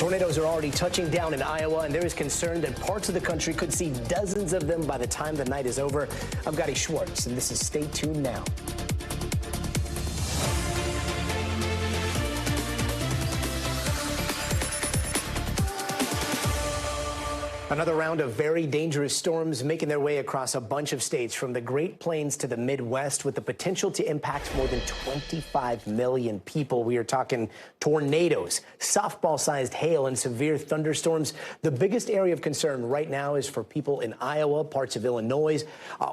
Tornadoes are already touching down in Iowa, and there is concern that parts of the country could see dozens of them by the time the night is over. I'm Gadi Schwartz, and this is Stay Tuned Now. Another round of very dangerous storms making their way across a bunch of states from the Great Plains to the Midwest with the potential to impact more than 25 million people. We are talking tornadoes, softball-sized hail, and severe thunderstorms. The biggest area of concern right now is for people in Iowa, parts of Illinois,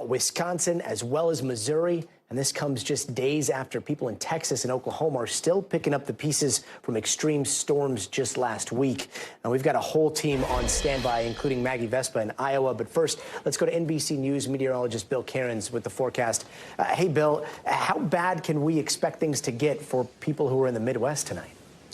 Wisconsin, as well as Missouri. And this comes just days after people in Texas and Oklahoma are still picking up the pieces from extreme storms just last week. And we've got a whole team on standby, including Maggie Vespa in Iowa. But first, let's go to NBC News meteorologist Bill Cairns with the forecast. Hey, Bill, how bad can we expect things to get for people who are in the Midwest tonight?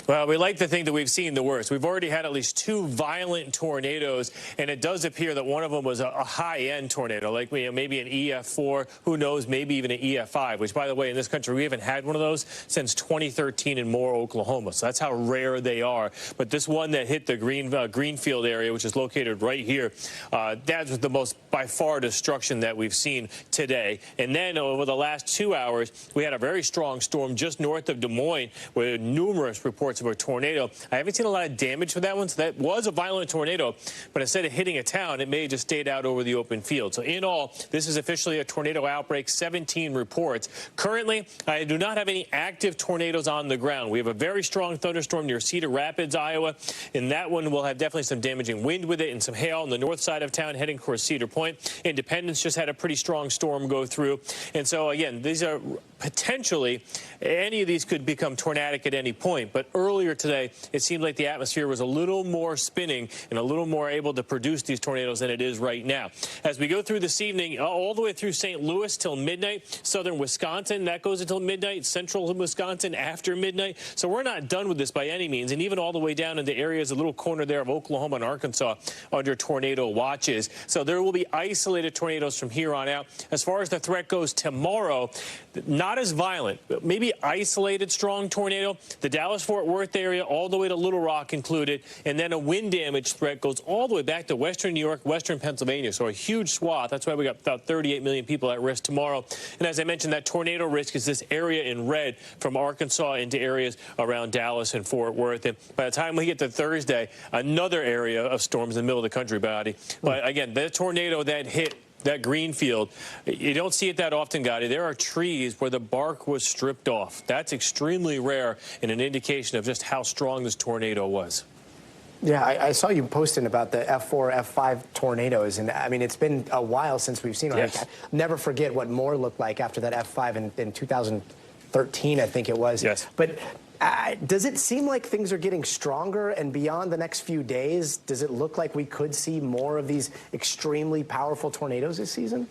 Well, we like to think that we've seen the worst. We've already had at least 2 violent tornadoes, and it does appear that one of them was a high-end tornado, like maybe an EF4, who knows, maybe even an EF5, which, by the way, in this country, we haven't had one of those since 2013 in Moore, Oklahoma. So that's how rare they are. But this one that hit the Greenfield area, which is located right here, that was the most, by far, destruction that we've seen today. And then over the last 2 hours, we had a very strong storm just north of Des Moines with numerous reports of a tornado. I haven't seen a lot of damage for that one, so that was a violent tornado, but instead of hitting a town, it may have just stayed out over the open field. So in all, this is officially a tornado outbreak, 17 reports. Currently, I do not have any active tornadoes on the ground. We have a very strong thunderstorm near Cedar Rapids, Iowa, and that one will have definitely some damaging wind with it and some hail on the north side of town heading towards Cedar Point. Independence just had a pretty strong storm go through. And so, again, these are potentially, any of these could become tornadic at any point, but earlier today, it seemed like the atmosphere was a little more spinning and a little more able to produce these tornadoes than it is right now. As we go through this evening, all the way through St. Louis till midnight, southern Wisconsin, that goes until midnight, central Wisconsin after midnight. So we're not done with this by any means, and even all the way down into areas, a little corner there of Oklahoma and Arkansas under tornado watches. So there will be isolated tornadoes from here on out. As far as the threat goes tomorrow, not as violent, but maybe isolated strong tornado. The Dallas-Fort Worth area all the way to Little Rock included, and then a wind damage threat goes all the way back to western New York, western Pennsylvania. So a huge swath. That's why we got about 38 million people at risk tomorrow. And as I mentioned, that tornado risk is this area in red from Arkansas into areas around Dallas and Fort Worth. And by the time we get to Thursday, another area of storms in the middle of the country, Gadi. But again, the tornado that hit that Greenfield, you don't see it that often, Gadi. There are trees where the bark was stripped off. That's extremely rare and an indication of just how strong this tornado was. Yeah, I saw you posting about the F4, F5 tornadoes, and I mean, it's been a while since we've seen one. Yes. I never forget what Moore looked like after that F5 in 2013, I think it was. Yes. But does it seem like things are getting stronger, and beyond the next few days, does it look like we could see more of these extremely powerful tornadoes this season?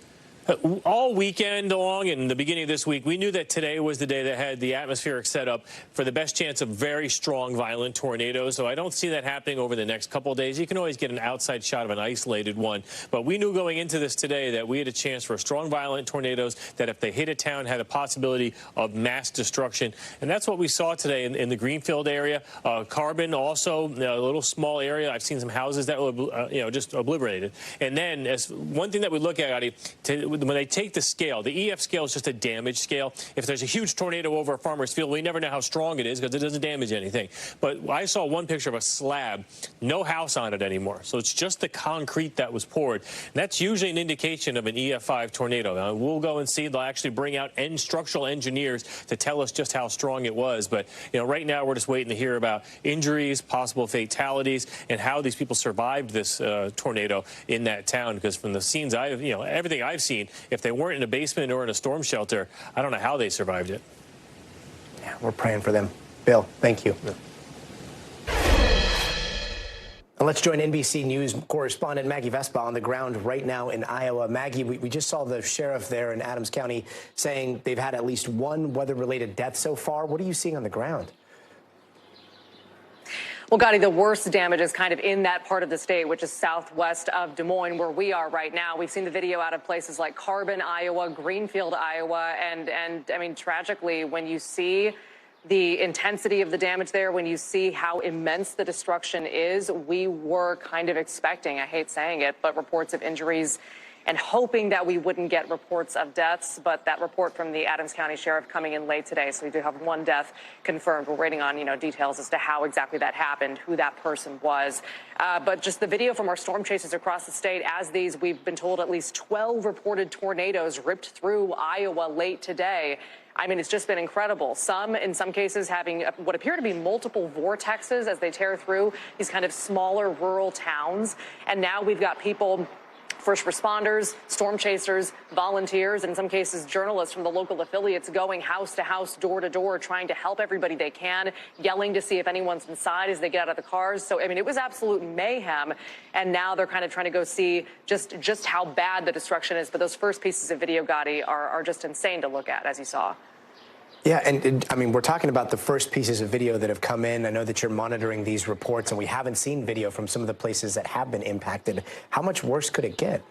All weekend long and the beginning of this week, we knew that today was the day that had the atmospheric setup for the best chance of very strong, violent tornadoes. So I don't see that happening over the next couple of days. You can always get an outside shot of an isolated one. But we knew going into this today that we had a chance for strong, violent tornadoes that if they hit a town had a possibility of mass destruction. And that's what we saw today in the Greenfield area. Carbon also, a little small area. I've seen some houses that were, just obliterated. And then as one thing that we look at, Gadi, when they take the scale, the EF scale is just a damage scale. If there's a huge tornado over a farmer's field, we never know how strong it is because it doesn't damage anything. But I saw one picture of a slab, no house on it anymore. So it's just the concrete that was poured. And that's usually an indication of an EF5 tornado. Now, we'll go and see. They'll actually bring out structural engineers to tell us just how strong it was. But, right now we're just waiting to hear about injuries, possible fatalities, and how these people survived this tornado in that town. Because from the scenes everything I've seen, if they weren't in a basement or in a storm shelter, I don't know how they survived it. Yeah, we're praying for them. Bill, thank you. Yeah. And let's join NBC News correspondent Maggie Vespa on the ground right now in Iowa. Maggie, we just saw the sheriff there in Adams County saying they've had at least one weather-related death so far. What are you seeing on the ground? Well, Gadi, the worst damage is kind of in that part of the state, which is southwest of Des Moines, where we are right now. We've seen the video out of places like Carbon, Iowa, Greenfield, Iowa, and I mean, tragically, when you see the intensity of the damage there, when you see how immense the destruction is, we were kind of expecting, I hate saying it, but reports of injuries and hoping that we wouldn't get reports of deaths. But that report from the Adams County Sheriff coming in late today. So we do have one death confirmed. We're waiting on, details as to how exactly that happened, who that person was. But just the video from our storm chasers across the state as we've been told at least 12 reported tornadoes ripped through Iowa late today. I mean, it's just been incredible. In some cases, having what appear to be multiple vortexes as they tear through these kind of smaller rural towns. And now we've got people, first responders, storm chasers, volunteers, and in some cases journalists from the local affiliates going house to house, door to door, trying to help everybody they can, yelling to see if anyone's inside as they get out of the cars. So, I mean, it was absolute mayhem. And now they're kind of trying to go see just how bad the destruction is. But those first pieces of video, Gadi, are just insane to look at, as you saw. Yeah, and I mean, we're talking about the first pieces of video that have come in. I know that you're monitoring these reports, and we haven't seen video from some of the places that have been impacted. How much worse could it get?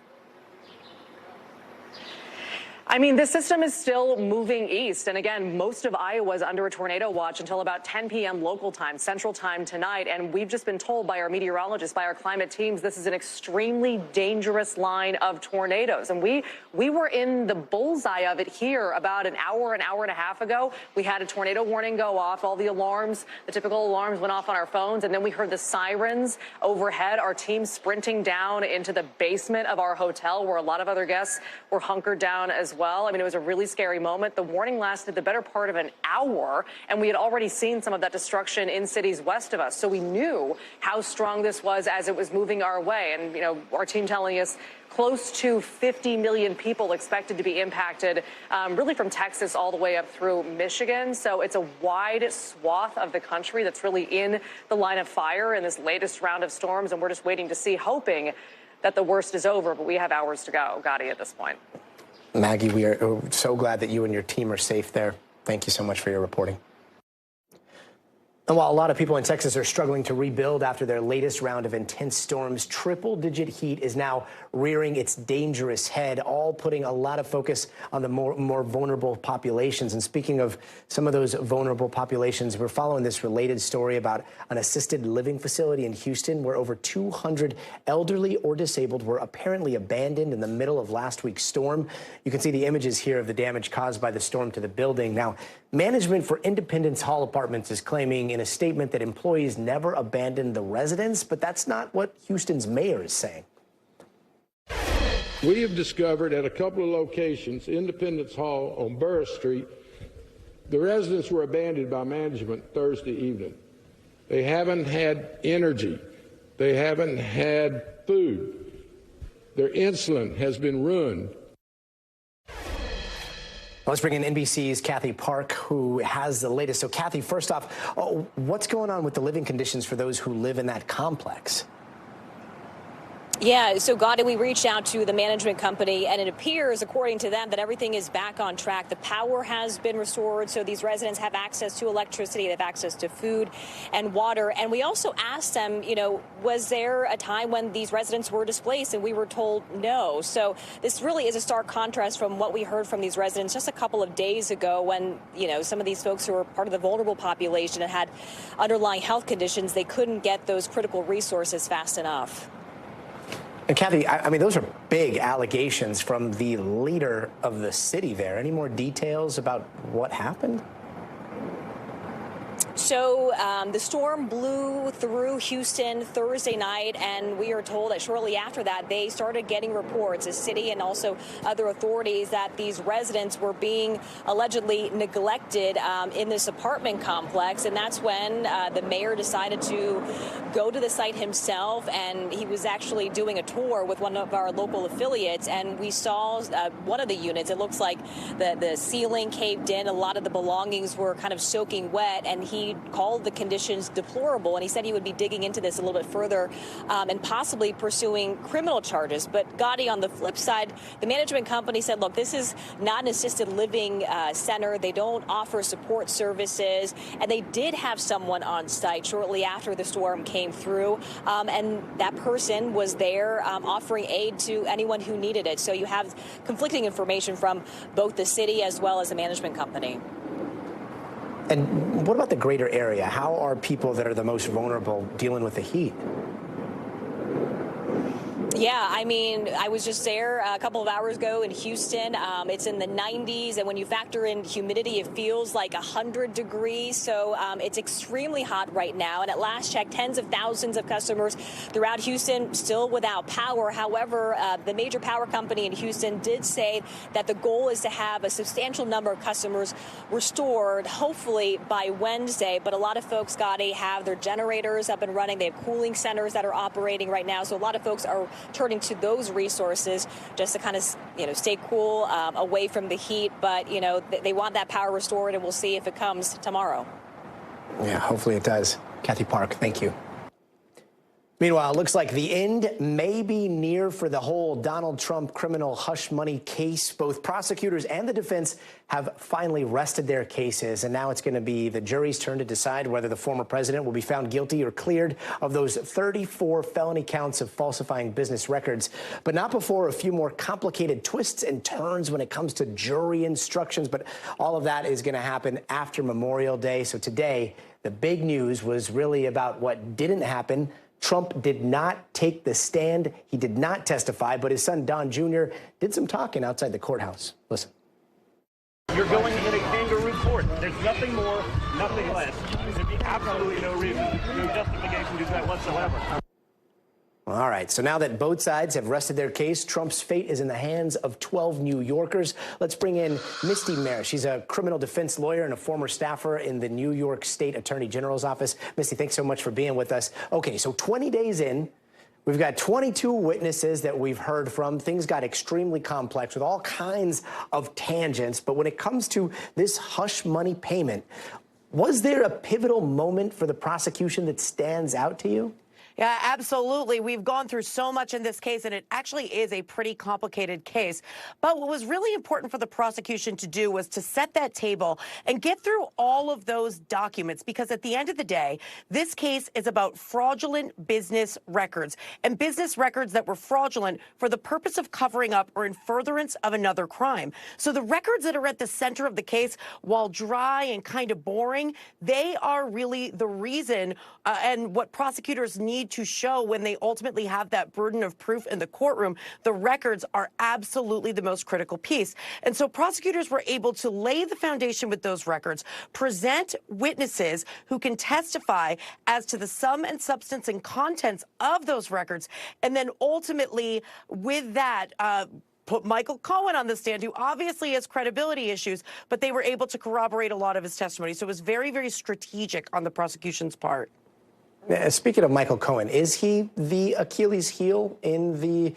I mean, the system is still moving east. And again, most of Iowa is under a tornado watch until about 10 p.m. local time, Central Time tonight. And we've just been told by our meteorologists, by our climate teams, this is an extremely dangerous line of tornadoes. And we were in the bullseye of it here about an hour and a half ago. We had a tornado warning go off. All the alarms, the typical alarms went off on our phones. And then we heard the sirens overhead, our team sprinting down into the basement of our hotel where a lot of other guests were hunkered down as well. I mean, it was a really scary moment. The warning lasted the better part of an hour, and we had already seen some of that destruction in cities west of us. So we knew how strong this was as it was moving our way. And, our team telling us close to 50 million people expected to be impacted, really from Texas all the way up through Michigan. So it's a wide swath of the country that's really in the line of fire in this latest round of storms. And we're just waiting to see, hoping that the worst is over. But we have hours to go, Gadi, at this point. Maggie, we are so glad that you and your team are safe there. Thank you so much for your reporting. And while a lot of people in Texas are struggling to rebuild after their latest round of intense storms, triple-digit heat is now rearing its dangerous head, all putting a lot of focus on the more vulnerable populations. And speaking of some of those vulnerable populations, we're following this related story about an assisted living facility in Houston where over 200 elderly or disabled were apparently abandoned in the middle of last week's storm. You can see the images here of the damage caused by the storm to the building. Now, management for Independence Hall Apartments is claiming in a statement that employees never abandoned the residents, but that's not what Houston's mayor is saying. We have discovered at a couple of locations, Independence Hall on Burris Street, the residents were abandoned by management Thursday evening. They haven't had energy. They haven't had food. Their insulin has been ruined. Let's bring in NBC's Kathy Park, who has the latest. So, Kathy, first off, what's going on with the living conditions for those who live in that complex? Yeah, so Gadi, we reached out to the management company, and it appears, according to them, that everything is back on track. The power has been restored, so these residents have access to electricity, they have access to food and water. And we also asked them, was there a time when these residents were displaced? And we were told no. So this really is a stark contrast from what we heard from these residents just a couple of days ago when, some of these folks who were part of the vulnerable population and had underlying health conditions, they couldn't get those critical resources fast enough. And Kathy, I mean, those are big allegations from the leader of the city there. Any more details about what happened? So the storm blew through Houston Thursday night, and we are told that shortly after that, they started getting reports, the city and also other authorities, that these residents were being allegedly neglected in this apartment complex. And that's when the mayor decided to go to the site himself, and he was actually doing a tour with one of our local affiliates. And we saw one of the units. It looks like the ceiling caved in. A lot of the belongings were kind of soaking wet, and he called the conditions deplorable, and he said he would be digging into this a little bit further and possibly pursuing criminal charges. But Gadi, on the flip side, the management company said, look, this is not an assisted living center. They don't offer support services, and they did have someone on site shortly after the storm came through, and that person was there offering aid to anyone who needed it. So you have conflicting information from both the city as well as the management company. And what about the greater area? How are people that are the most vulnerable dealing with the heat? Yeah, I mean, I was just there a couple of hours ago in Houston. It's in the 90s, and when you factor in humidity, it feels like 100 degrees. So it's extremely hot right now. And at last check, tens of thousands of customers throughout Houston still without power. However, the major power company in Houston did say that the goal is to have a substantial number of customers restored, hopefully by Wednesday. But a lot of folks, Gadi, have their generators up and running. They have cooling centers that are operating right now. So a lot of folks are turning to those resources just to kind of, stay cool, away from the heat. But, they want that power restored, and we'll see if it comes tomorrow. Yeah, hopefully it does. Kathy Park, thank you. Meanwhile, it looks like the end may be near for the whole Donald Trump criminal hush money case. Both prosecutors and the defense have finally rested their cases, and now it's going to be the jury's turn to decide whether the former president will be found guilty or cleared of those 34 felony counts of falsifying business records, but not before a few more complicated twists and turns when it comes to jury instructions. But all of that is going to happen after Memorial Day. So today, the big news was really about what didn't happen. Trump did not take the stand. He did not testify, but his son, Don Jr., did some talking outside the courthouse. Listen. You're going to get a kangaroo court. There's nothing more, nothing less. There'd be absolutely no reason, no justification to do that whatsoever. All right, so now that both sides have rested their case, Trump's fate is in the hands of 12 New Yorkers. Let's bring in Misty Mayer. She's a criminal defense lawyer and a former staffer in the New York State Attorney General's office. Misty, thanks so much for being with us. Okay, so 20 days in, we've got 22 witnesses that we've heard from. Things got extremely complex with all kinds of tangents. But when it comes to this hush money payment, was there a pivotal moment for the prosecution that stands out to you? Yeah, absolutely. We've gone through so much in this case, and it actually is a pretty complicated case. But what was really important for the prosecution to do was to set that table and get through all of those documents, because at the end of the day, this case is about fraudulent business records, and business records that were fraudulent for the purpose of covering up or in furtherance of another crime. So the records that are at the center of the case, while dry and kind of boring, they are really the reason and what prosecutors need to show when they ultimately have that burden of proof in the courtroom. The records are absolutely the most critical piece. And so prosecutors were able to lay the foundation with those records, present witnesses who can testify as to the sum and substance and contents of those records, and then ultimately with that, put Michael Cohen on the stand, who obviously has credibility issues, but they were able to corroborate a lot of his testimony. So it was very, very strategic on the prosecution's part. Speaking of Michael Cohen, is he the Achilles heel in the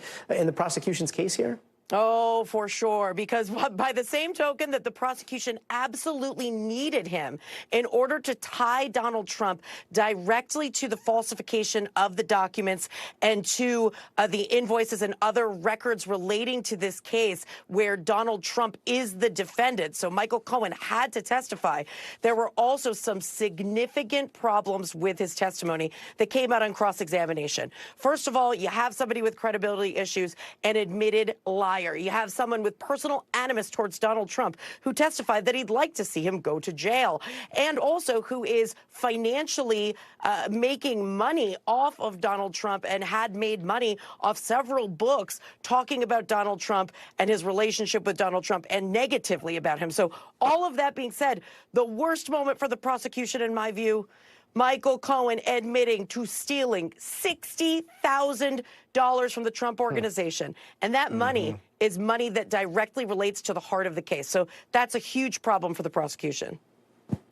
prosecution's case here? Oh, for sure, because by the same token that the prosecution absolutely needed him in order to tie Donald Trump directly to the falsification of the documents and to the invoices and other records relating to this case where Donald Trump is the defendant. So Michael Cohen had to testify. There were also some significant problems with his testimony that came out on cross-examination. First of all, you have somebody with credibility issues and admitted liar. You have someone with personal animus towards Donald Trump who testified that he'd like to see him go to jail, and also who is financially making money off of Donald Trump and had made money off several books talking about Donald Trump and his relationship with Donald Trump and negatively about him. So all of that being said, the worst moment for the prosecution, in my view, Michael Cohen admitting to stealing $60,000 from the Trump Organization. And that money is money that directly relates to the heart of the case. So that's a huge problem for the prosecution.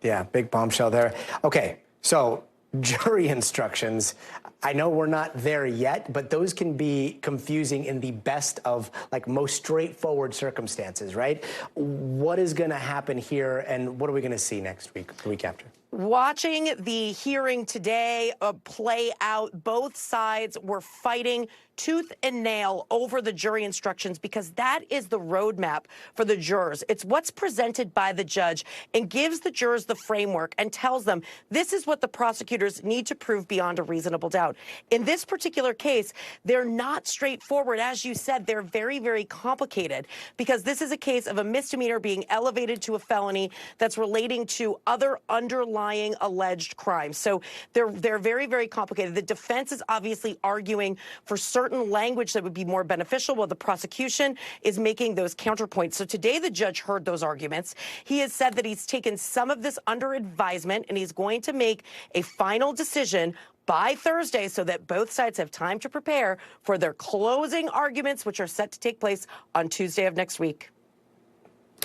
Yeah, big bombshell there. Okay, so jury instructions. I know we're not there yet, but those can be confusing in the best of, most straightforward circumstances, right? What is going to happen here, and what are we going to see next week, the week after? Watching the hearing today play out, both sides were fighting tooth and nail over the jury instructions because that is the roadmap for the jurors. It's what's presented by the judge and gives the jurors the framework and tells them this is what the prosecutors need to prove beyond a reasonable doubt. In this particular case, they're not straightforward. As you said, they're very, very complicated because this is a case of a misdemeanor being elevated to a felony that's relating to other underlying alleged crimes. So they're very, very complicated. The defense is obviously arguing for certain language that would be more beneficial, while the prosecution is making those counterpoints. So today the judge heard those arguments. He has said that he's taken some of this under advisement and he's going to make a final decision by Thursday so that both sides have time to prepare for their closing arguments, which are set to take place on Tuesday of next week.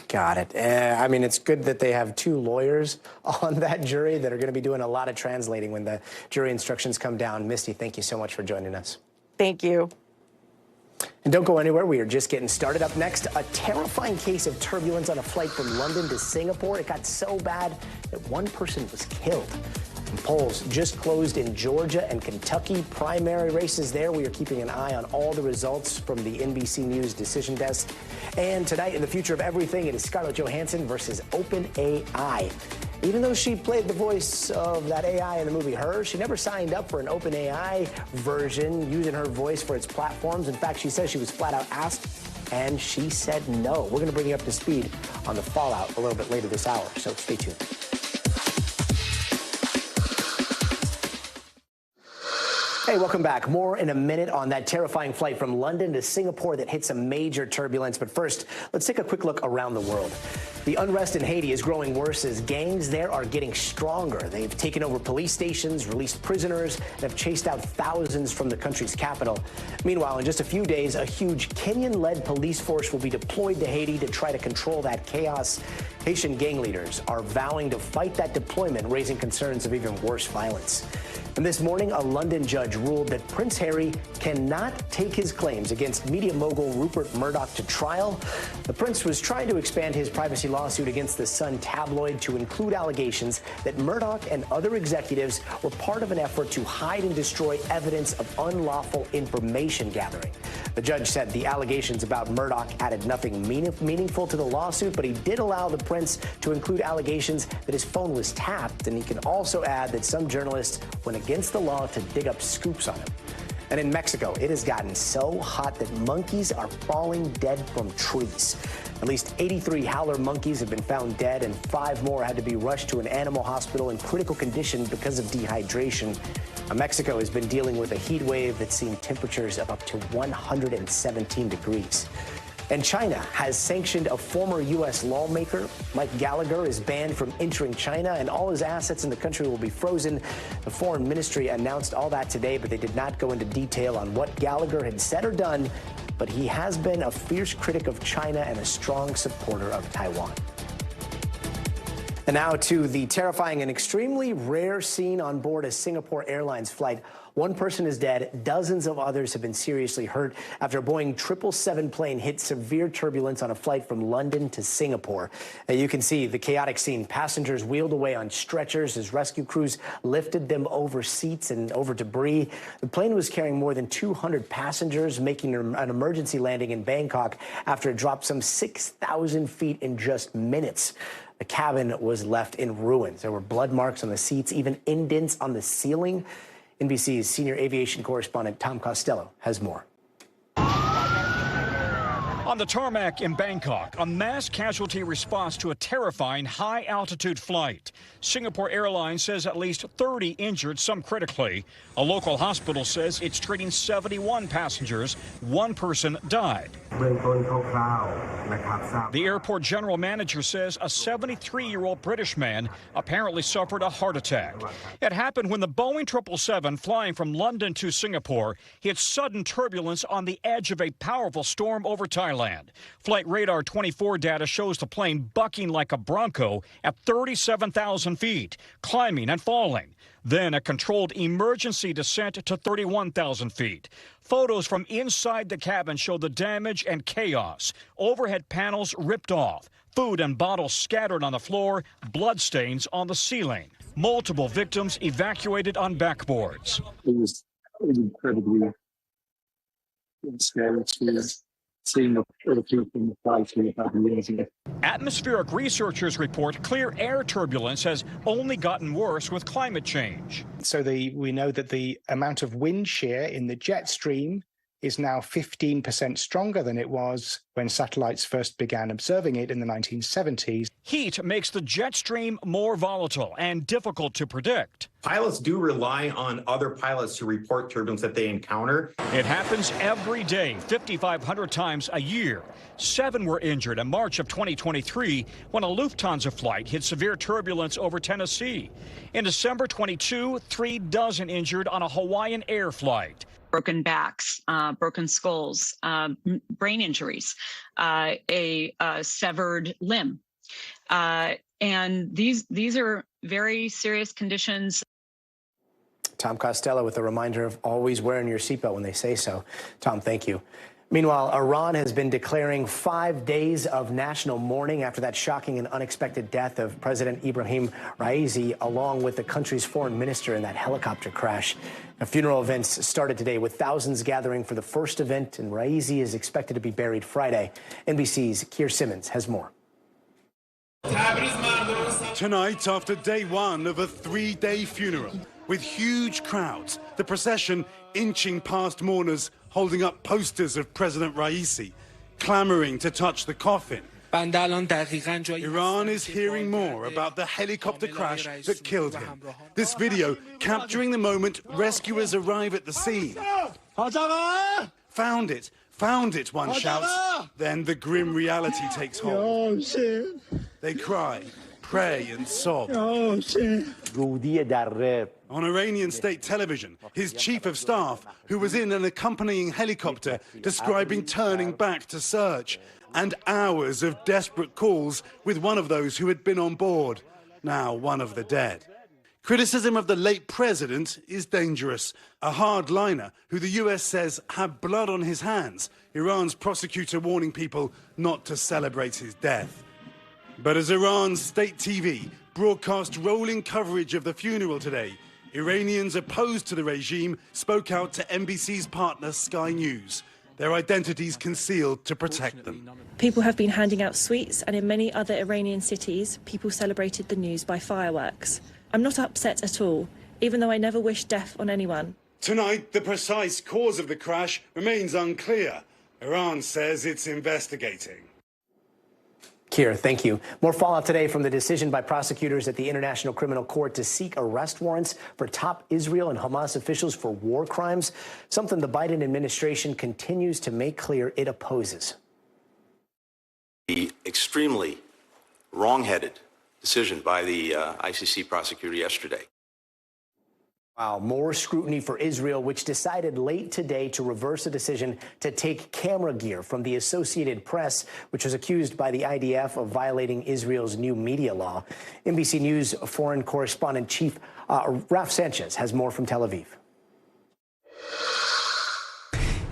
Got it. I mean, it's good that they have two lawyers on that jury that are going to be doing a lot of translating when the jury instructions come down. Misty, thank you so much for joining us. Thank you. And don't go anywhere. We are just getting started. Up next, a terrifying case of turbulence on a flight from London to Singapore. It got so bad that one person was killed. And polls just closed in Georgia and Kentucky. Primary races there. We are keeping an eye on all the results from the NBC News decision desk. And tonight in the Future of Everything, it is Scarlett Johansson versus OpenAI. Even though she played the voice of that AI in the movie Her, she never signed up for an OpenAI version using her voice for its platforms. In fact, she says she was flat out asked, and she said no. We're going to bring you up to speed on the fallout a little bit later this hour, so stay tuned. Hey, welcome back. More in a minute on that terrifying flight from London to Singapore that hit some major turbulence. But first, let's take a quick look around the world. The unrest in Haiti is growing worse as gangs there are getting stronger. They've taken over police stations, released prisoners, and have chased out thousands from the country's capital. Meanwhile, in just a few days, a huge Kenyan-led police force will be deployed to Haiti to try to control that chaos. Haitian gang leaders are vowing to fight that deployment, raising concerns of even worse violence. And this morning, a London judge ruled that Prince Harry cannot take his claims against media mogul Rupert Murdoch to trial. The prince was trying to expand his privacy lawsuit against the Sun tabloid to include allegations that Murdoch and other executives were part of an effort to hide and destroy evidence of unlawful information gathering. The judge said the allegations about Murdoch added nothing meaningful to the lawsuit, but he did allow the prince to include allegations that his phone was tapped, and he can also add that some journalists went against the law to dig up scoops on him. And in Mexico, it has gotten so hot that monkeys are falling dead from trees. At least 83 howler monkeys have been found dead, and 5 more had to be rushed to an animal hospital in critical condition because of dehydration. Mexico has been dealing with a heat wave that's seen temperatures of up to 117 degrees. And China has sanctioned a former U.S. lawmaker. Mike Gallagher is banned from entering China, and all his assets in the country will be frozen. The foreign ministry announced all that today, but they did not go into detail on what Gallagher had said or done. But he has been a fierce critic of China and a strong supporter of Taiwan. And now to the terrifying and extremely rare scene on board a Singapore Airlines flight. One person is dead. Dozens of others have been seriously hurt after a Boeing 777 plane hit severe turbulence on a flight from London to Singapore. You can see the chaotic scene. Passengers wheeled away on stretchers as rescue crews lifted them over seats and over debris. The plane was carrying more than 200 passengers, making an emergency landing in Bangkok after it dropped some 6,000 feet in just minutes. The cabin was left in ruins. There were blood marks on the seats, even indents on the ceiling. NBC's senior aviation correspondent Tom Costello has more. On the tarmac in Bangkok, a mass casualty response to a terrifying high-altitude flight. Singapore Airlines says at least 30 injured, some critically. A local hospital says it's treating 71 passengers. One person died. The airport general manager says a 73-year-old British man apparently suffered a heart attack. It happened when the Boeing 777 flying from London to Singapore hit sudden turbulence on the edge of a powerful storm over Thailand. Flight Radar 24 data shows the plane bucking like a bronco at 37,000 feet, climbing and falling. Then a controlled emergency descent to 31,000 feet. Photos from inside the cabin show the damage and chaos. Overhead panels ripped off, food and bottles scattered on the floor, bloodstains on the ceiling. Multiple victims evacuated on backboards. It was incredibly it's scary to seeing the people in the flight we had years ago. Atmospheric researchers report clear air turbulence has only gotten worse with climate change. So we know that the amount of wind shear in the jet stream is now 15% stronger than it was when satellites first began observing it in the 1970s. Heat makes the jet stream more volatile and difficult to predict. Pilots do rely on other pilots to report turbulence that they encounter. It happens every day, 5,500 times a year. 7 were injured in March of 2023 when a Lufthansa flight hit severe turbulence over Tennessee. In December 22, 3 dozen injured on a Hawaiian Air flight. Broken backs, broken skulls, brain injuries, a severed limb. And these are very serious conditions. Tom Costello with a reminder of always wearing your seatbelt when they say so. Tom, thank you. Meanwhile, Iran has been declaring 5 days of national mourning after that shocking and unexpected death of President Ibrahim Raisi, along with the country's foreign minister in that helicopter crash. Now, funeral events started today with thousands gathering for the first event, and Raisi is expected to be buried Friday. NBC's Keir Simmons has more. Tonight, after day one of a 3-day funeral, with huge crowds, the procession inching past mourners holding up posters of President Raisi, clamoring to touch the coffin. Iran is hearing more about the helicopter crash that killed him. This video capturing the moment rescuers arrive at the scene. Found it, one shouts. Then the grim reality takes hold. They cry, pray and sob. On Iranian state television, his chief of staff, who was in an accompanying helicopter, describing turning back to search, and hours of desperate calls with one of those who had been on board, now one of the dead. Criticism of the late president is dangerous. A hardliner who the US says had blood on his hands, Iran's prosecutor warning people not to celebrate his death. But as Iran's state TV broadcast rolling coverage of the funeral today, Iranians opposed to the regime spoke out to NBC's partner Sky News, their identities concealed to protect them. People have been handing out sweets, and in many other Iranian cities, people celebrated the news by fireworks. I'm not upset at all, even though I never wish death on anyone. Tonight, the precise cause of the crash remains unclear. Iran says it's investigating. Keir, thank you. More fallout today from the decision by prosecutors at the International Criminal Court to seek arrest warrants for top Israel and Hamas officials for war crimes, something the Biden administration continues to make clear it opposes. The extremely wrong-headed decision by the ICC prosecutor yesterday. Wow, more scrutiny for Israel, which decided late today to reverse a decision to take camera gear from the Associated Press, which was accused by the IDF of violating Israel's new media law. NBC News foreign correspondent chief Raf Sanchez has more from Tel Aviv.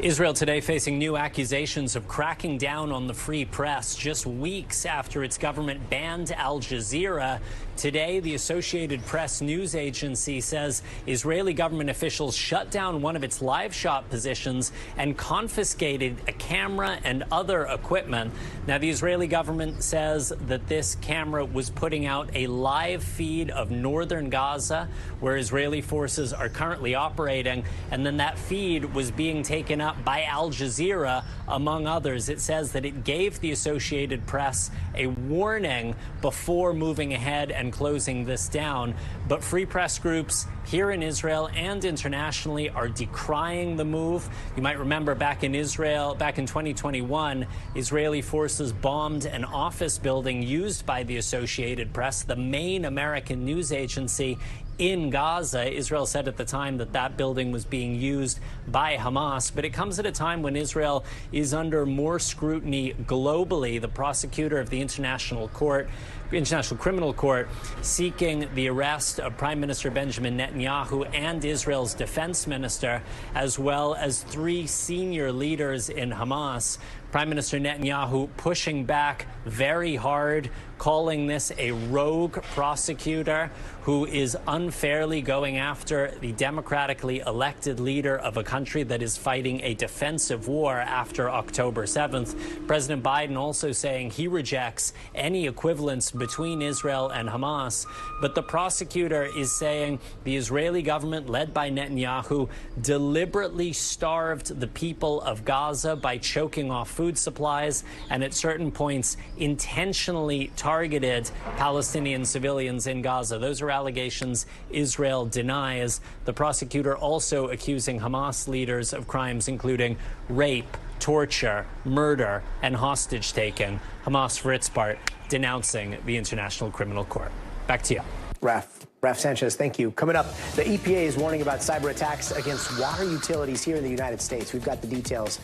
Israel today facing new accusations of cracking down on the free press just weeks after its government banned Al Jazeera. Today, the Associated Press news agency says Israeli government officials shut down one of its live shot positions and confiscated a camera and other equipment. Now, the Israeli government says that this camera was putting out a live feed of northern Gaza, where Israeli forces are currently operating, and then that feed was being taken up by Al Jazeera, among others. It says that it gave the Associated Press a warning before moving ahead and closing this down. But free press groups here in Israel and internationally are decrying the move. You might remember back in Israel, back in 2021, Israeli forces bombed an office building used by the Associated Press, the main American news agency in Gaza. Israel said at the time that that building was being used by Hamas, but it comes at a time when Israel is under more scrutiny globally. The prosecutor of the International Criminal Court seeking the arrest of Prime Minister Benjamin Netanyahu and Israel's defense minister, as well as 3 senior leaders in Hamas. Prime Minister Netanyahu pushing back very hard, calling this a rogue prosecutor who is unfairly going after the democratically elected leader of a country that is fighting a defensive war after October 7th. President Biden also saying he rejects any equivalence between Israel and Hamas. But the prosecutor is saying the Israeli government, led by Netanyahu, deliberately starved the people of Gaza by choking off food supplies and at certain points intentionally targeted Palestinian civilians in Gaza. Those are allegations Israel denies. The prosecutor also accusing Hamas leaders of crimes including rape, torture, murder, and hostage-taking. Hamas, for its part, denouncing the International Criminal Court. Back to you. Raf Sanchez, thank you. Coming up, the EPA is warning about cyber attacks against water utilities here in the United States. We've got the details.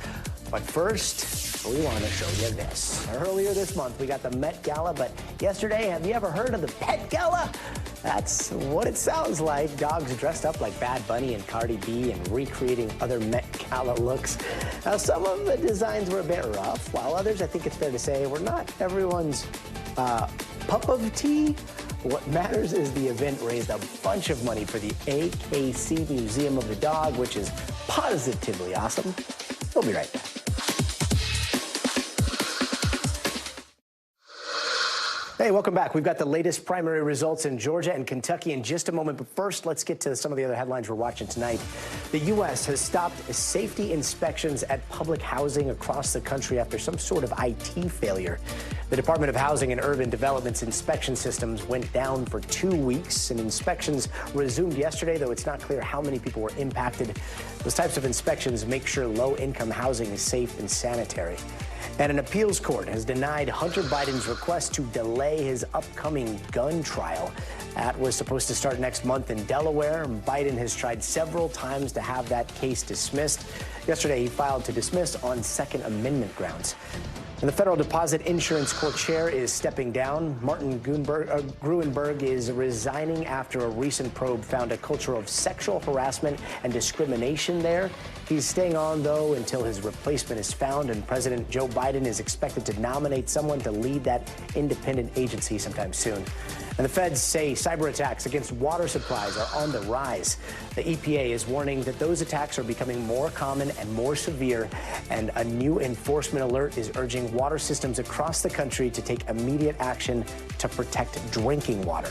But first, we want to show you this. Earlier this month, we got the Met Gala, but yesterday, have you ever heard of the Pet Gala? That's what it sounds like. Dogs dressed up like Bad Bunny and Cardi B and recreating other Met Gala looks. Now, some of the designs were a bit rough, while others, I think it's fair to say, were not everyone's cup of tea. What matters is the event raised a bunch of money for the AKC Museum of the Dog, which is positively awesome. We'll be right back. Hey, welcome back. We've got the latest primary results in Georgia and Kentucky in just a moment. But first, let's get to some of the other headlines we're watching tonight. The U.S. has stopped safety inspections at public housing across the country after some sort of IT failure. The Department of Housing and Urban Development's inspection systems went down for 2 weeks, and inspections resumed yesterday, though it's not clear how many people were impacted. Those types of inspections make sure low-income housing is safe and sanitary. And an appeals court has denied Hunter Biden's request to delay his upcoming gun trial. That was supposed to start next month in Delaware. Biden has tried several times to have that case dismissed. Yesterday, he filed to dismiss on Second Amendment grounds. And the Federal Deposit Insurance Court chair is stepping down. Martin Gruenberg is resigning after a recent probe found a culture of sexual harassment and discrimination there. He's staying on, though, until his replacement is found, and President Joe Biden is expected to nominate someone to lead that independent agency sometime soon. And the feds say cyber attacks against water supplies are on the rise. The EPA is warning that those attacks are becoming more common and more severe, and a new enforcement alert is urging water systems across the country to take immediate action to protect drinking water.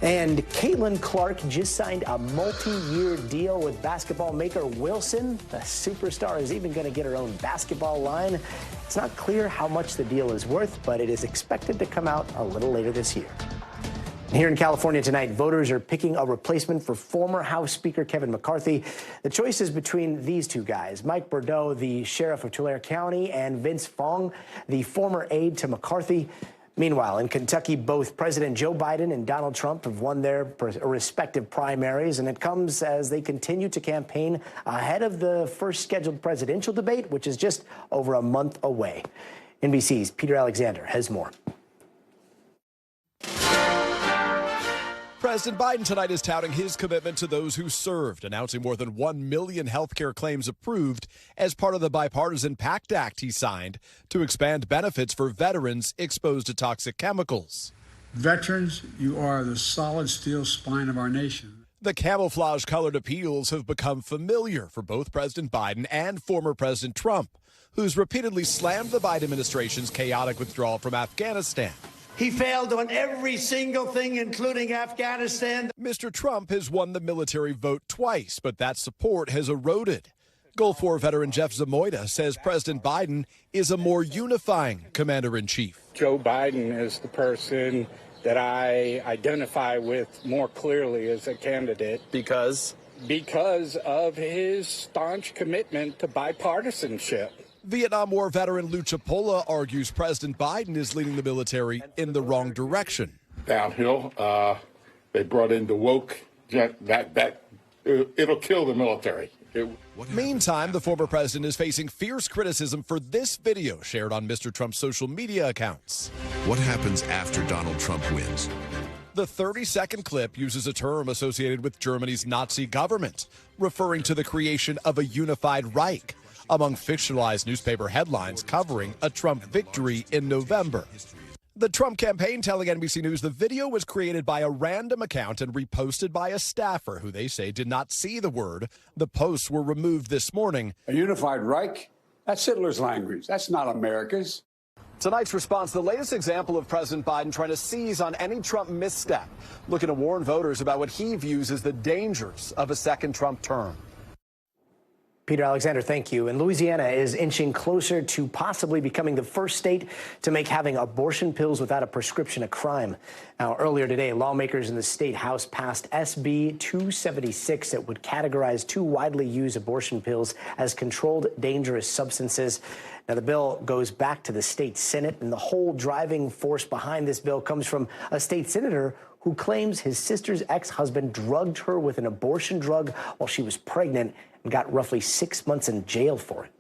And Caitlin Clark just signed a multi-year deal with basketball maker Wilson. The superstar is even going to get her own basketball line. It's not clear how much the deal is worth, but it is expected to come out a little later this year. Here in California tonight, voters are picking a replacement for former House Speaker Kevin McCarthy. The choice is between these two guys, Mike Bordeaux, the sheriff of Tulare County, and Vince Fong, the former aide to McCarthy. Meanwhile, in Kentucky, both President Joe Biden and Donald Trump have won their respective primaries, and it comes as they continue to campaign ahead of the first scheduled presidential debate, which is just over a month away. NBC's Peter Alexander has more. President Biden tonight is touting his commitment to those who served, announcing more than 1 million health care claims approved as part of the bipartisan PACT Act he signed to expand benefits for veterans exposed to toxic chemicals. Veterans, you are the solid steel spine of our nation. The camouflage-colored appeals have become familiar for both President Biden and former President Trump, who's repeatedly slammed the Biden administration's chaotic withdrawal from Afghanistan. He failed on every single thing, including Afghanistan. Mr. Trump has won the military vote twice, but that support has eroded. Gulf War veteran Jeff Zamoyda says President Biden is a more unifying commander-in-chief. Joe Biden is the person that I identify with more clearly as a candidate. Because? Because of his staunch commitment to bipartisanship. Vietnam War veteran Lou Chipola argues President Biden is leading the military in the wrong direction. Downhill, they brought in the woke, it'll kill the military. Meantime, the former president is facing fierce criticism for this video shared on Mr. Trump's social media accounts. What happens after Donald Trump wins? The 30-second clip uses a term associated with Germany's Nazi government, referring to the creation of a unified Reich, among fictionalized newspaper headlines covering a Trump victory in November. The Trump campaign telling NBC News the video was created by a random account and reposted by a staffer who they say did not see the word. The posts were removed this morning. A unified Reich? That's Hitler's language. That's not America's. Tonight's response, the latest example of President Biden trying to seize on any Trump misstep, looking to warn voters about what he views as the dangers of a second Trump term. Peter Alexander, thank you. And Louisiana is inching closer to possibly becoming the first state to make having abortion pills without a prescription a crime. Now, earlier today, lawmakers in the state house passed SB 276 that would categorize two widely used abortion pills as controlled dangerous substances. Now, the bill goes back to the state Senate, and the whole driving force behind this bill comes from a state senator who claims his sister's ex-husband drugged her with an abortion drug while she was pregnant and got roughly 6 months in jail for it.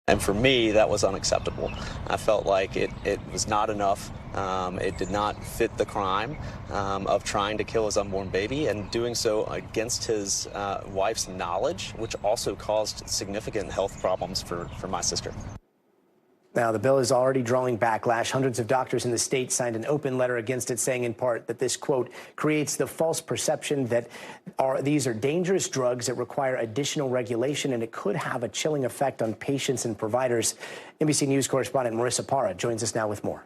And for me, that was unacceptable. I felt like it was not enough. It did not fit the crime of trying to kill his unborn baby and doing so against his wife's knowledge, which also caused significant health problems for my sister. Now, the bill is already drawing backlash. Hundreds of doctors in the state signed an open letter against it, saying in part that this, quote, creates the false perception that these are dangerous drugs that require additional regulation, and it could have a chilling effect on patients and providers. NBC News correspondent Marissa Parra joins us now with more.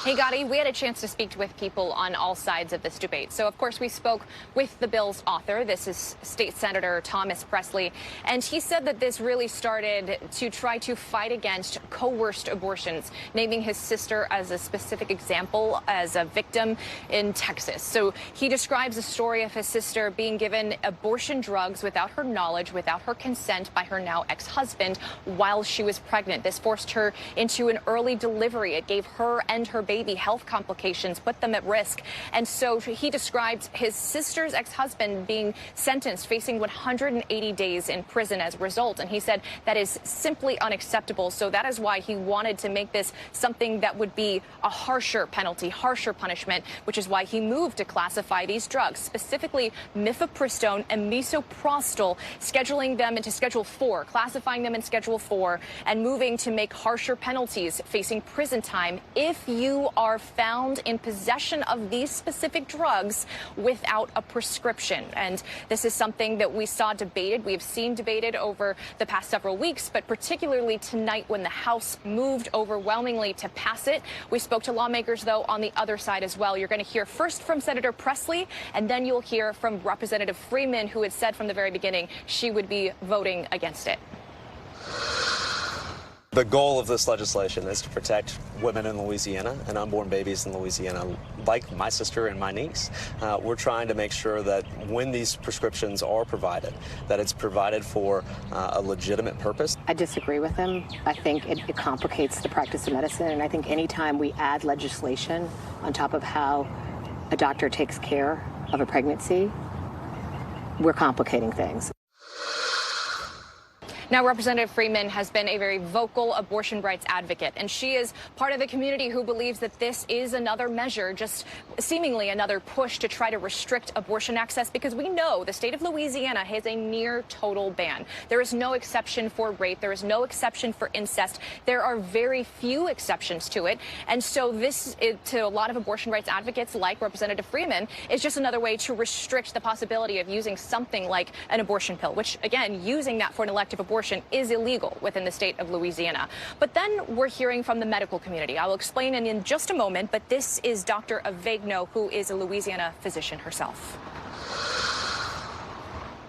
Hey, Gadi, we had a chance to speak with people on all sides of this debate. So, of course, we spoke with the bill's author. This is State Senator Thomas Presley. And he said that this really started to try to fight against coerced abortions, naming his sister as a specific example as a victim in Texas. So he describes the story of his sister being given abortion drugs without her knowledge, without her consent by her now ex-husband while she was pregnant. This forced her into an early delivery. It gave her and her baby health complications, put them at risk. And so he described his sister's ex-husband being sentenced, facing 180 days in prison as a result. And he said that is simply unacceptable. So that is why he wanted to make this something that would be a harsher penalty, harsher punishment, which is why he moved to classify these drugs, specifically mifepristone and misoprostol, scheduling them into Schedule 4, classifying them in Schedule 4, and moving to make harsher penalties, facing prison time if you are found in possession of these specific drugs without a prescription. And this is something that we saw debated. We have seen debated over the past several weeks, but particularly tonight when the House moved overwhelmingly to pass it. We spoke to lawmakers, though, on the other side as well. You're going to hear first from Senator Presley, and then you'll hear from Representative Freeman, who had said from the very beginning she would be voting against it. The goal of this legislation is to protect women in Louisiana and unborn babies in Louisiana, like my sister and my niece. We're trying to make sure that when these prescriptions are provided, that it's provided for a legitimate purpose. I disagree with him. I think it complicates the practice of medicine, and I think anytime we add legislation on top of how a doctor takes care of a pregnancy, we're complicating things. Now, Representative Freeman has been a very vocal abortion rights advocate, and she is part of the community who believes that this is another measure, just seemingly another push to try to restrict abortion access, because we know the state of Louisiana has a near total ban. There is no exception for rape. There is no exception for incest. There are very few exceptions to it. And so this, to a lot of abortion rights advocates like Representative Freeman, is just another way to restrict the possibility of using something like an abortion pill, which, again, using that for an elective abortion is illegal within the state of Louisiana. But then we're hearing from the medical community. I will explain in just a moment, but this is Dr. Avegno, who is a Louisiana physician herself.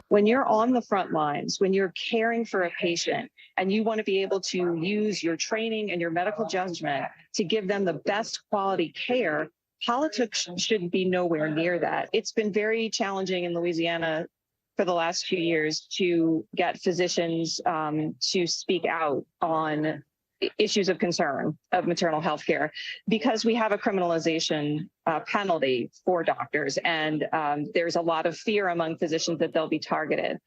When you're on the front lines, when you're caring for a patient, and you want to be able to use your training and your medical judgment to give them the best quality care, politics should be nowhere near that. It's been very challenging in Louisiana for the last few years to get physicians to speak out on issues of concern of maternal health care, because we have a criminalization penalty for doctors, and there's a lot of fear among physicians that they'll be targeted.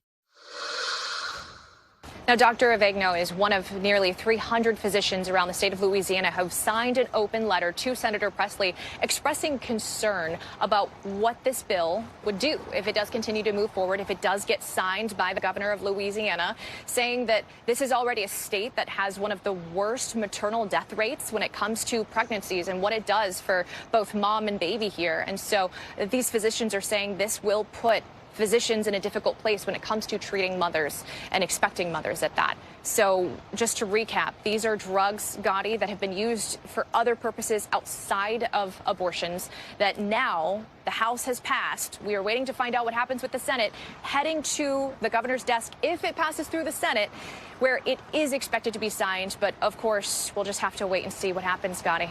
Now, Dr. Avegno is one of nearly 300 physicians around the state of Louisiana who have signed an open letter to Senator Presley expressing concern about what this bill would do if it does continue to move forward, if it does get signed by the governor of Louisiana, saying that this is already a state that has one of the worst maternal death rates when it comes to pregnancies and what it does for both mom and baby here. And so these physicians are saying this will put physicians in a difficult place when it comes to treating mothers and expecting mothers at that. So just to recap, these are drugs, Gadi, that have been used for other purposes outside of abortions that now the House has passed. We are waiting to find out what happens with the Senate, heading to the governor's desk if it passes through the Senate, where it is expected to be signed. But of course, we'll just have to wait and see what happens, Gadi.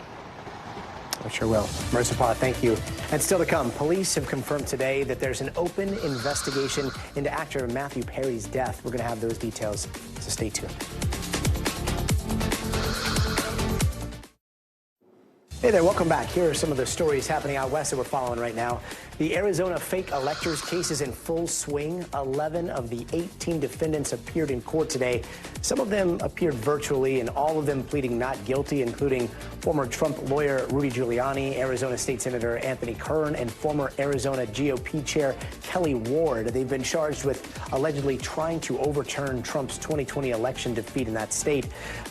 I sure will. Marissa Paw, thank you. And still to come, police have confirmed today that there's an open investigation into actor Matthew Perry's death. We're going to have those details, so stay tuned. Hey there, welcome back. Here are some of the stories happening out west that we're following right now. The Arizona fake electors case is in full swing. 11 of the 18 defendants appeared in court today. Some of them appeared virtually, and all of them pleading not guilty, including former Trump lawyer Rudy Giuliani, Arizona State Senator Anthony Kern, and former Arizona GOP Chair Kelly Ward. They've been charged with allegedly trying to overturn Trump's 2020 election defeat in that state.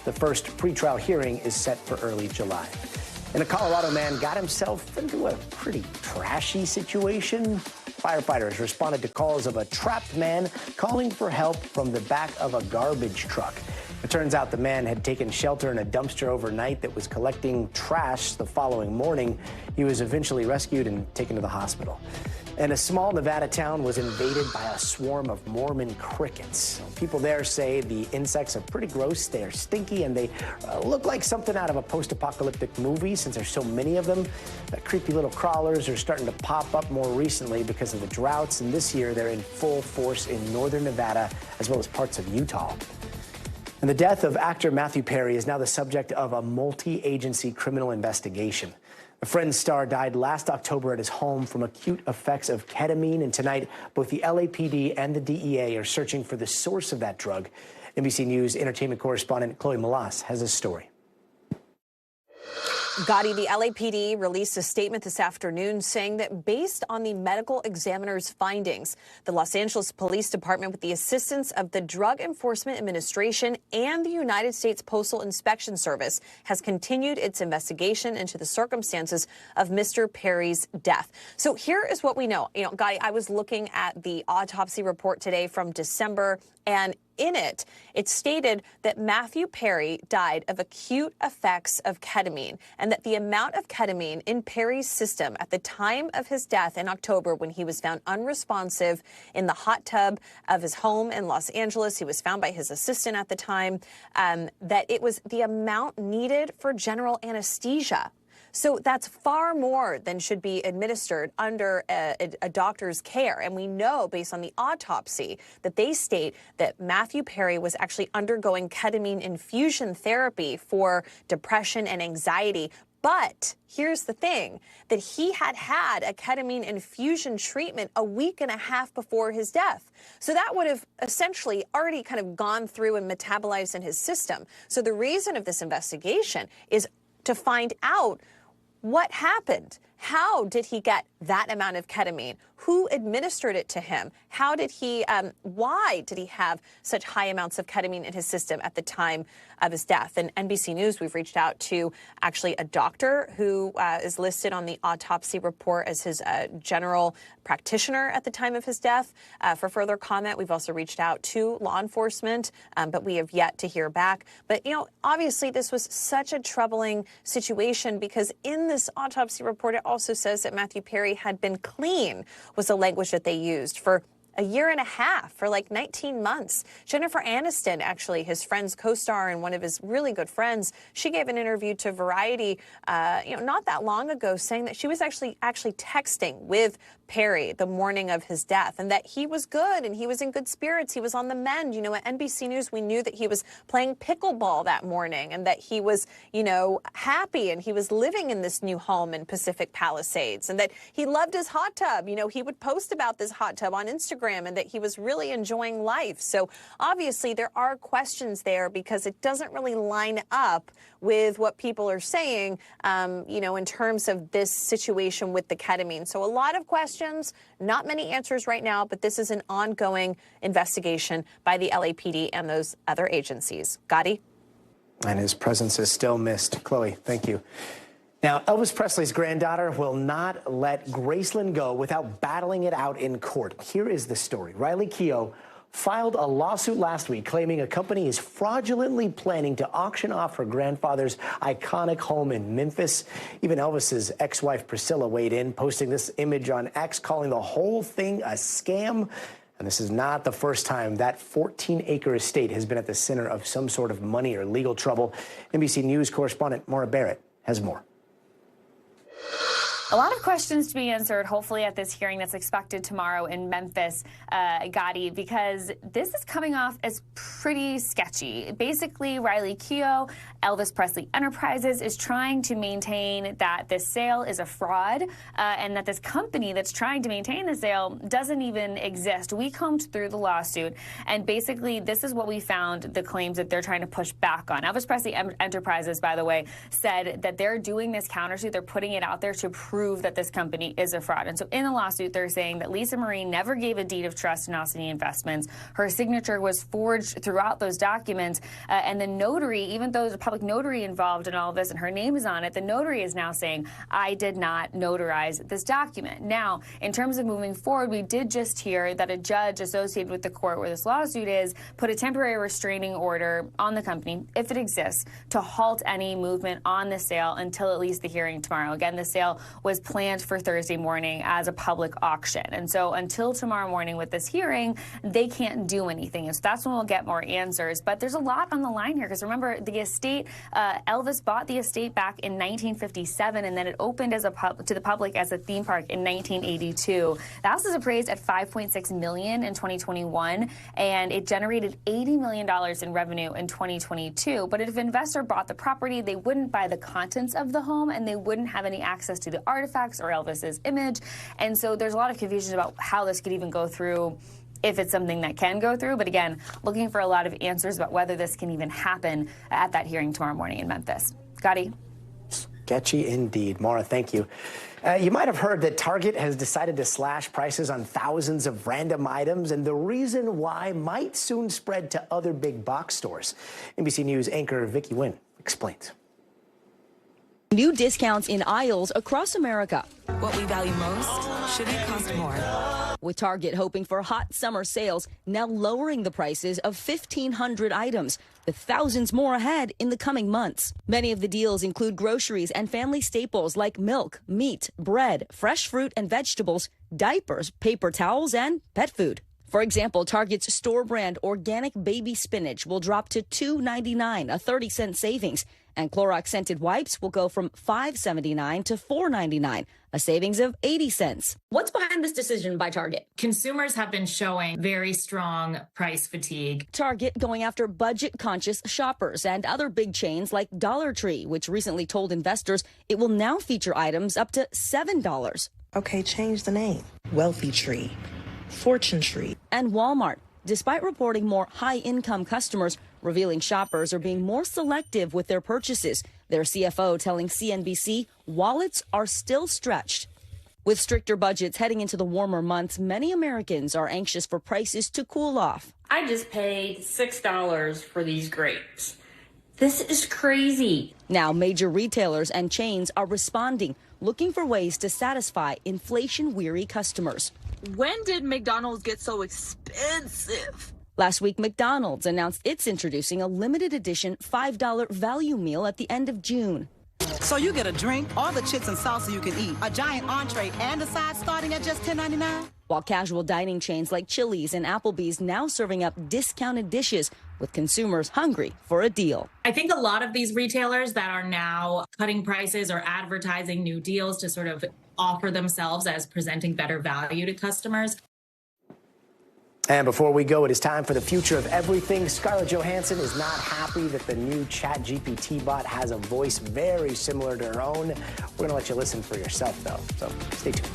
The first pretrial hearing is set for early July. And a Colorado man got himself into a pretty trashy situation. Firefighters responded to calls of a trapped man calling for help from the back of a garbage truck. It turns out the man had taken shelter in a dumpster overnight that was collecting trash the following morning. He was eventually rescued and taken to the hospital. And a small Nevada town was invaded by a swarm of Mormon crickets. People there say the insects are pretty gross, they are stinky, and they look like something out of a post-apocalyptic movie since there's so many of them. Creepy little crawlers are starting to pop up more recently because of the droughts, and this year they're in full force in northern Nevada as well as parts of Utah. And the death of actor Matthew Perry is now the subject of a multi-agency criminal investigation. A Friends star died last October at his home from acute effects of ketamine, and tonight both the LAPD and the DEA are searching for the source of that drug. NBC News entertainment correspondent Chloe Malas has a story. Gadi, the LAPD released a statement this afternoon saying that based on the medical examiner's findings, the Los Angeles Police Department, with the assistance of the Drug Enforcement Administration and the United States Postal Inspection Service, has continued its investigation into the circumstances of Mr. Perry's death. So here is what we know. Gadi, I was looking at the autopsy report today from December, and in it, it stated that Matthew Perry died of acute effects of ketamine, and that the amount of ketamine in Perry's system at the time of his death in October, when he was found unresponsive in the hot tub of his home in Los Angeles, he was found by his assistant at the time, that it was the amount needed for general anesthesia. So that's far more than should be administered under a doctor's care. And we know, based on the autopsy, that they state that Matthew Perry was actually undergoing ketamine infusion therapy for depression and anxiety. But here's the thing, that he had had a ketamine infusion treatment a week and a half before his death. So that would have essentially already kind of gone through and metabolized in his system. So the reason of this investigation is to find out what happened. How did he get that amount of ketamine? Who administered it to him? How did he, why did he have such high amounts of ketamine in his system at the time of his death? And NBC News, we've reached out to actually a doctor who is listed on the autopsy report as his general practitioner at the time of his death for further comment. We've also reached out to law enforcement, but we have yet to hear back. But, obviously this was such a troubling situation, because in this autopsy report, it also says that Matthew Perry had been clean, was the language that they used, for a year and a half, for like 19 months. Jennifer Aniston, actually, his friend's co-star and one of his really good friends, she gave an interview to Variety, not that long ago, saying that she was actually texting with Perry the morning of his death, and that he was good and he was in good spirits. He was on the mend. At NBC News, we knew that he was playing pickleball that morning, and that he was, happy, and he was living in this new home in Pacific Palisades, and that he loved his hot tub. He would post about this hot tub on Instagram Instagram and that he was really enjoying life. So obviously there are questions there because it doesn't really line up with what people are saying, in terms of this situation with the ketamine. So a lot of questions, not many answers right now, but this is an ongoing investigation by the LAPD and those other agencies. Gadi? And his presence is still missed. Chloe, thank you. Now, Elvis Presley's granddaughter will not let Graceland go without battling it out in court. Here is the story. Riley Keough filed a lawsuit last week claiming a company is fraudulently planning to auction off her grandfather's iconic home in Memphis. Even Elvis's ex-wife Priscilla weighed in, posting this image on X, calling the whole thing a scam. And this is not the first time that 14-acre estate has been at the center of some sort of money or legal trouble. NBC News correspondent Maura Barrett has more. A lot of questions to be answered, hopefully, at this hearing that's expected tomorrow in Memphis, Gadi, because this is coming off as pretty sketchy. Basically, Riley Keough, Elvis Presley Enterprises, is trying to maintain that this sale is a fraud and that this company that's trying to maintain the sale doesn't even exist. We combed through the lawsuit, and basically this is what we found, the claims that they're trying to push back on. Elvis Presley Enterprises, by the way, said that they're doing this countersuit, they're putting it out there to prove that this company is a fraud. And so in the lawsuit, they're saying that Lisa Marie never gave a deed of trust to Alcini Investments. Her signature was forged throughout those documents. And the notary, even though there's a public notary involved in all of this and her name is on it, the notary is now saying, I did not notarize this document. Now, in terms of moving forward, we did just hear that a judge associated with the court where this lawsuit is put a temporary restraining order on the company, if it exists, to halt any movement on the sale until at least the hearing tomorrow. Again, the sale was planned for Thursday morning as a public auction. And so until tomorrow morning with this hearing, they can't do anything. And so that's when we'll get more answers. But there's a lot on the line here because remember, the estate, Elvis bought the estate back in 1957 and then it opened as to the public as a theme park in 1982. The house is appraised at $5.6 million in 2021 and it generated $80 million in revenue in 2022. But if an investor bought the property, they wouldn't buy the contents of the home and they wouldn't have any access to the artifacts or Elvis's image. And so there's a lot of confusion about how this could even go through, if it's something that can go through. But again, looking for a lot of answers about whether this can even happen at that hearing tomorrow morning in Memphis. Gadi? Sketchy indeed. Maura, thank you. You might have heard that Target has decided to slash prices on thousands of random items, and the reason why might soon spread to other big box stores. NBC News anchor Vicky Nguyen explains. New discounts in aisles across America. What we value most shouldn't cost more. With Target hoping for hot summer sales, now lowering the prices of 1,500 items, with thousands more ahead in the coming months. Many of the deals include groceries and family staples like milk, meat, bread, fresh fruit and vegetables, diapers, paper towels, and pet food. For example, Target's store brand organic baby spinach will drop to $2.99, a 30-cent savings. And Clorox scented wipes will go from $5.79 to $4.99, a savings of 80 cents. What's behind this decision by Target? Consumers have been showing very strong price fatigue. Target going after budget-conscious shoppers and other big chains like Dollar Tree, which recently told investors it will now feature items up to $7. Okay, change the name. Wealthy Tree, Fortune Tree. And Walmart, despite reporting more high-income customers, revealing shoppers are being more selective with their purchases. Their CFO telling CNBC wallets are still stretched. With stricter budgets heading into the warmer months, many Americans are anxious for prices to cool off. I just paid $6 for these grapes. This is crazy. Now, major retailers and chains are responding, looking for ways to satisfy inflation-weary customers. When did McDonald's get so expensive? Last week, McDonald's announced it's introducing a limited edition $5 value meal at the end of June. So you get a drink, all the chips and salsa you can eat, a giant entree, and a side starting at just $10.99? While casual dining chains like Chili's and Applebee's now serving up discounted dishes, with consumers hungry for a deal. I think a lot of these retailers that are now cutting prices or advertising new deals to sort of offer themselves as presenting better value to customers. And before we go, it is time for the future of everything. Scarlett Johansson is not happy that the new ChatGPT bot has a voice very similar to her own. We're going to let you listen for yourself, though, so stay tuned.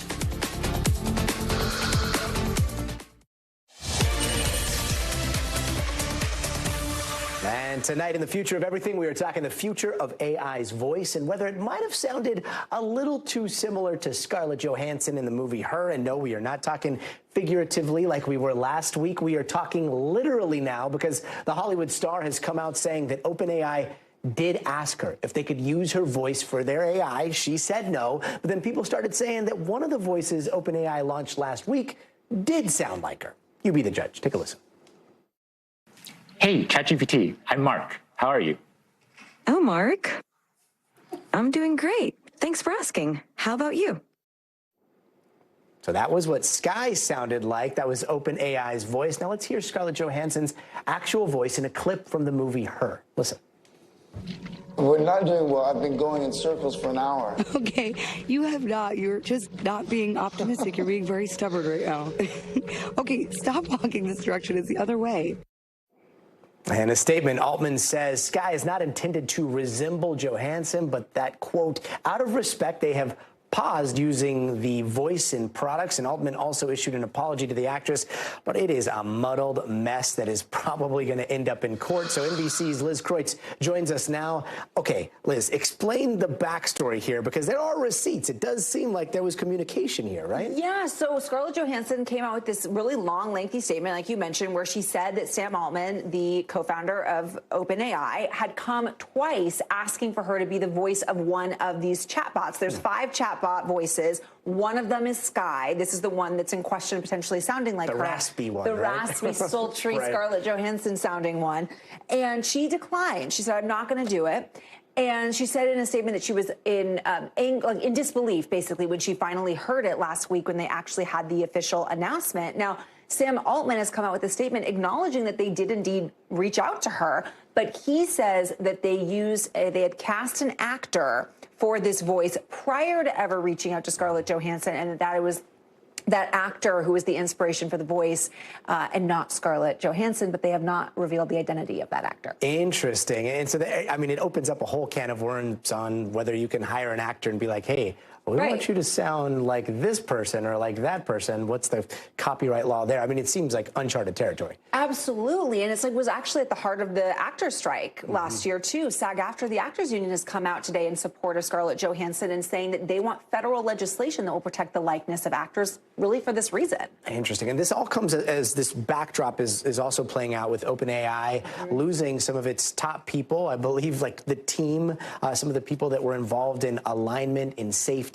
And tonight in the Future of Everything, we are talking the future of AI's voice and whether it might have sounded a little too similar to Scarlett Johansson in the movie Her. And no, we are not talking figuratively like we were last week. We are talking literally now because the Hollywood star has come out saying that OpenAI did ask her if they could use her voice for their AI. She said no, but then people started saying that one of the voices OpenAI launched last week did sound like her. You be the judge. Take a listen. Hey, ChatGPT. I'm Mark. How are you? Oh, Mark. I'm doing great. Thanks for asking. How about you? So that was what Sky sounded like. That was OpenAI's voice. Now let's hear Scarlett Johansson's actual voice in a clip from the movie Her. Listen. We're not doing well. I've been going in circles for an hour. Okay, you have not. You're just not being optimistic. You're being very stubborn right now. Okay, stop walking this direction. It's the other way. In a statement, Altman says Sky is not intended to resemble Johansson, but that, quote, out of respect, they have paused using the voice in products. And Altman also issued an apology to the actress, but it is a muddled mess that is probably going to end up in court. So NBC's Liz Kreutz joins us now. Okay, Liz, explain the backstory here, because there are receipts. It does seem like there was communication here, right? Yeah, so Scarlett Johansson came out with this really long, lengthy statement, like you mentioned, where she said that Sam Altman, the co-founder of OpenAI, had come twice asking for her to be the voice of one of these chatbots. There's 5 chatbots voices. One of them is Sky. This is the one that's in question, potentially sounding like the her. Raspy one, the right? raspy, sultry, right. Scarlett Johansson sounding one. And she declined. She said, I'm not going to do it. And she said in a statement that she was in disbelief, basically, when she finally heard it last week when they actually had the official announcement. Now, Sam Altman has come out with a statement acknowledging that they did indeed reach out to her, but he says that they had cast an actor for this voice prior to ever reaching out to Scarlett Johansson, and that it was that actor who was the inspiration for the voice and not Scarlett Johansson, but they have not revealed the identity of that actor. Interesting. And so, I mean, it opens up a whole can of worms on whether you can hire an actor and be like, hey, we want you to sound like this person or like that person. What's the copyright law there? I mean, it seems like uncharted territory. Absolutely. And it's like was actually at the heart of the actors' strike last year, too. SAG-AFTRA, the Actors Union, has come out today in support of Scarlett Johansson and saying that they want federal legislation that will protect the likeness of actors really for this reason. Interesting. And this all comes as this backdrop is also playing out with OpenAI losing some of its top people. I believe like the team, some of the people that were involved in alignment, in safety.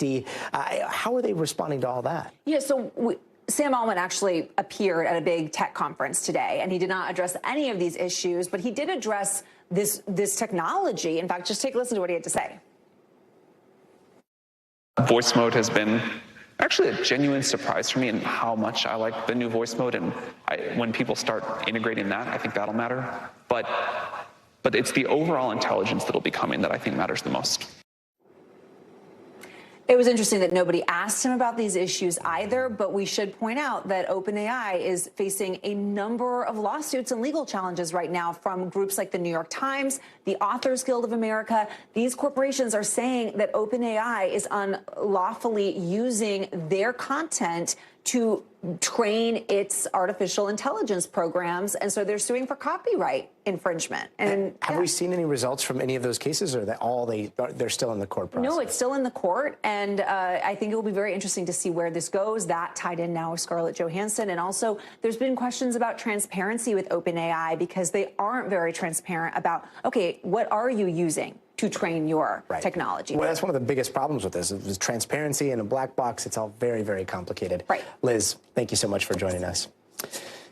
How are they responding to all that? Yeah, so Sam Altman actually appeared at a big tech conference today, and he did not address any of these issues, but he did address this technology. In fact, just take a listen to what he had to say. Voice mode has been actually a genuine surprise for me in how much I like the new voice mode, and when people start integrating that, I think that'll matter. But it's the overall intelligence that'll be coming that I think matters the most. It was interesting that nobody asked him about these issues either, but we should point out that OpenAI is facing a number of lawsuits and legal challenges right now from groups like the New York Times, the Authors Guild of America. These corporations are saying that OpenAI is unlawfully using their content to train its artificial intelligence programs, and so they're suing for copyright infringement. And have we seen any results from any of those cases, or they're still in the court process? No, it's still in the court, and I think it will be very interesting to see where this goes. That tied in now with Scarlett Johansson, and also there's been questions about transparency with OpenAI because they aren't very transparent about, okay, what are you using to train your technology? Well, that's one of the biggest problems with this is transparency and a black box. It's all very, very complicated. Right. Liz, thank you so much for joining us.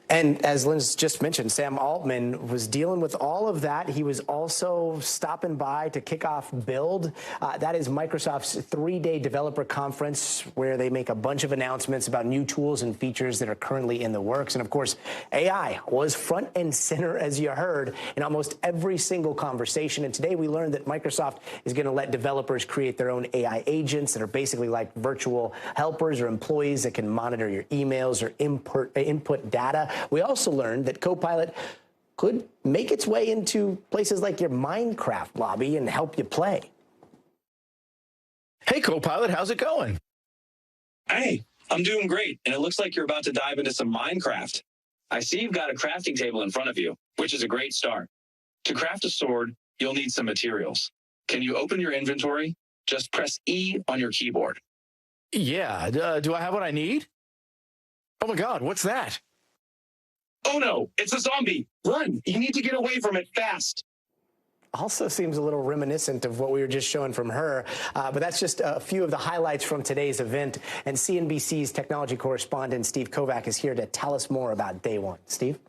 And as Liz just mentioned, Sam Altman was dealing with all of that. He was also stopping by to kick off Build. That is Microsoft's 3-day developer conference where they make a bunch of announcements about new tools and features that are currently in the works. And of course, AI was front and center, as you heard, in almost every single conversation. And today we learned that Microsoft is going to let developers create their own AI agents that are basically like virtual helpers or employees that can monitor your emails or input data. We also learned that Copilot could make its way into places like your Minecraft lobby and help you play. Hey, Copilot, how's it going? Hey, I'm doing great, and it looks like you're about to dive into some Minecraft. I see you've got a crafting table in front of you, which is a great start. To craft a sword, you'll need some materials. Can you open your inventory? Just press E on your keyboard. Yeah, do I have what I need? Oh my God, what's that? Oh no, it's a zombie. Run, you need to get away from it fast. Also seems a little reminiscent of what we were just showing from her. But that's just a few of the highlights from today's event. And CNBC's technology correspondent Steve Kovac is here to tell us more about day one. Steve?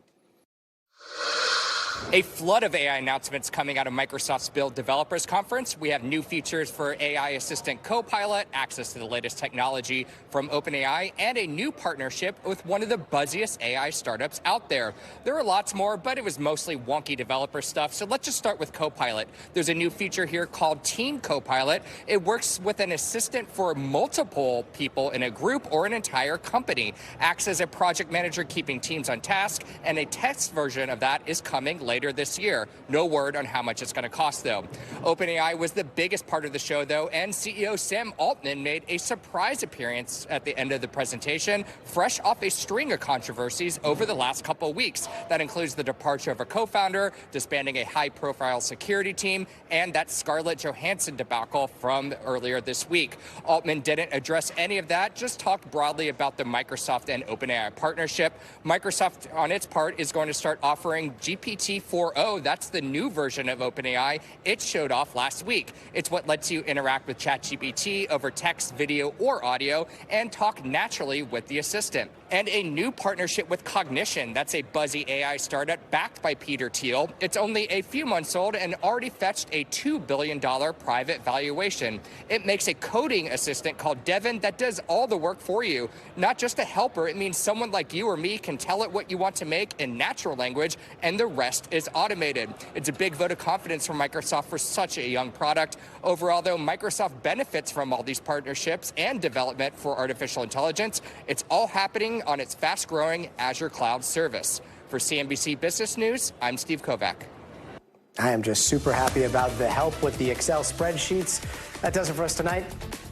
A flood of AI announcements coming out of Microsoft's Build Developers Conference. We have new features for AI Assistant Copilot, access to the latest technology from OpenAI, and a new partnership with one of the buzziest AI startups out there. There are lots more, but it was mostly wonky developer stuff, so let's just start with Copilot. There's a new feature here called Team Copilot. It works with an assistant for multiple people in a group or an entire company. Acts as a project manager keeping teams on task, and a test version of that is coming later this year. No word on how much it's going to cost, though. OpenAI was the biggest part of the show, though, and CEO Sam Altman made a surprise appearance at the end of the presentation, fresh off a string of controversies over the last couple of weeks. That includes the departure of a co-founder, disbanding a high-profile security team, and that Scarlett Johansson debacle from earlier this week. Altman didn't address any of that, just talked broadly about the Microsoft and OpenAI partnership. Microsoft, on its part, is going to start offering GPT-4o. That's the new version of OpenAI. It showed off last week. It's what lets you interact with ChatGPT over text, video, or audio and talk naturally with the assistant. And a new partnership with Cognition. That's a buzzy AI startup backed by Peter Thiel. It's only a few months old and already fetched a $2 billion private valuation. It makes a coding assistant called Devin that does all the work for you. Not just a helper, it means someone like you or me can tell it what you want to make in natural language, and the rest is automated. It's a big vote of confidence from Microsoft for such a young product. Overall, though, Microsoft benefits from all these partnerships and development for artificial intelligence. It's all happening on its fast-growing Azure cloud service. For CNBC Business News, I'm Steve Kovac. I am just super happy about the help with the Excel spreadsheets. That does it for us tonight.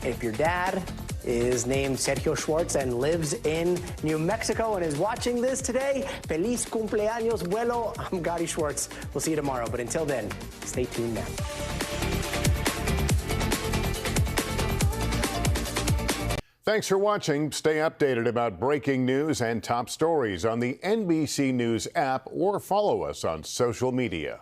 If your dad is named Sergio Schwartz and lives in New Mexico and is watching this today, feliz cumpleaños, vuelo. I'm Gadi Schwartz. We'll see you tomorrow. But until then, stay tuned now. Thanks for watching. Stay updated about breaking news and top stories on the NBC News app or follow us on social media.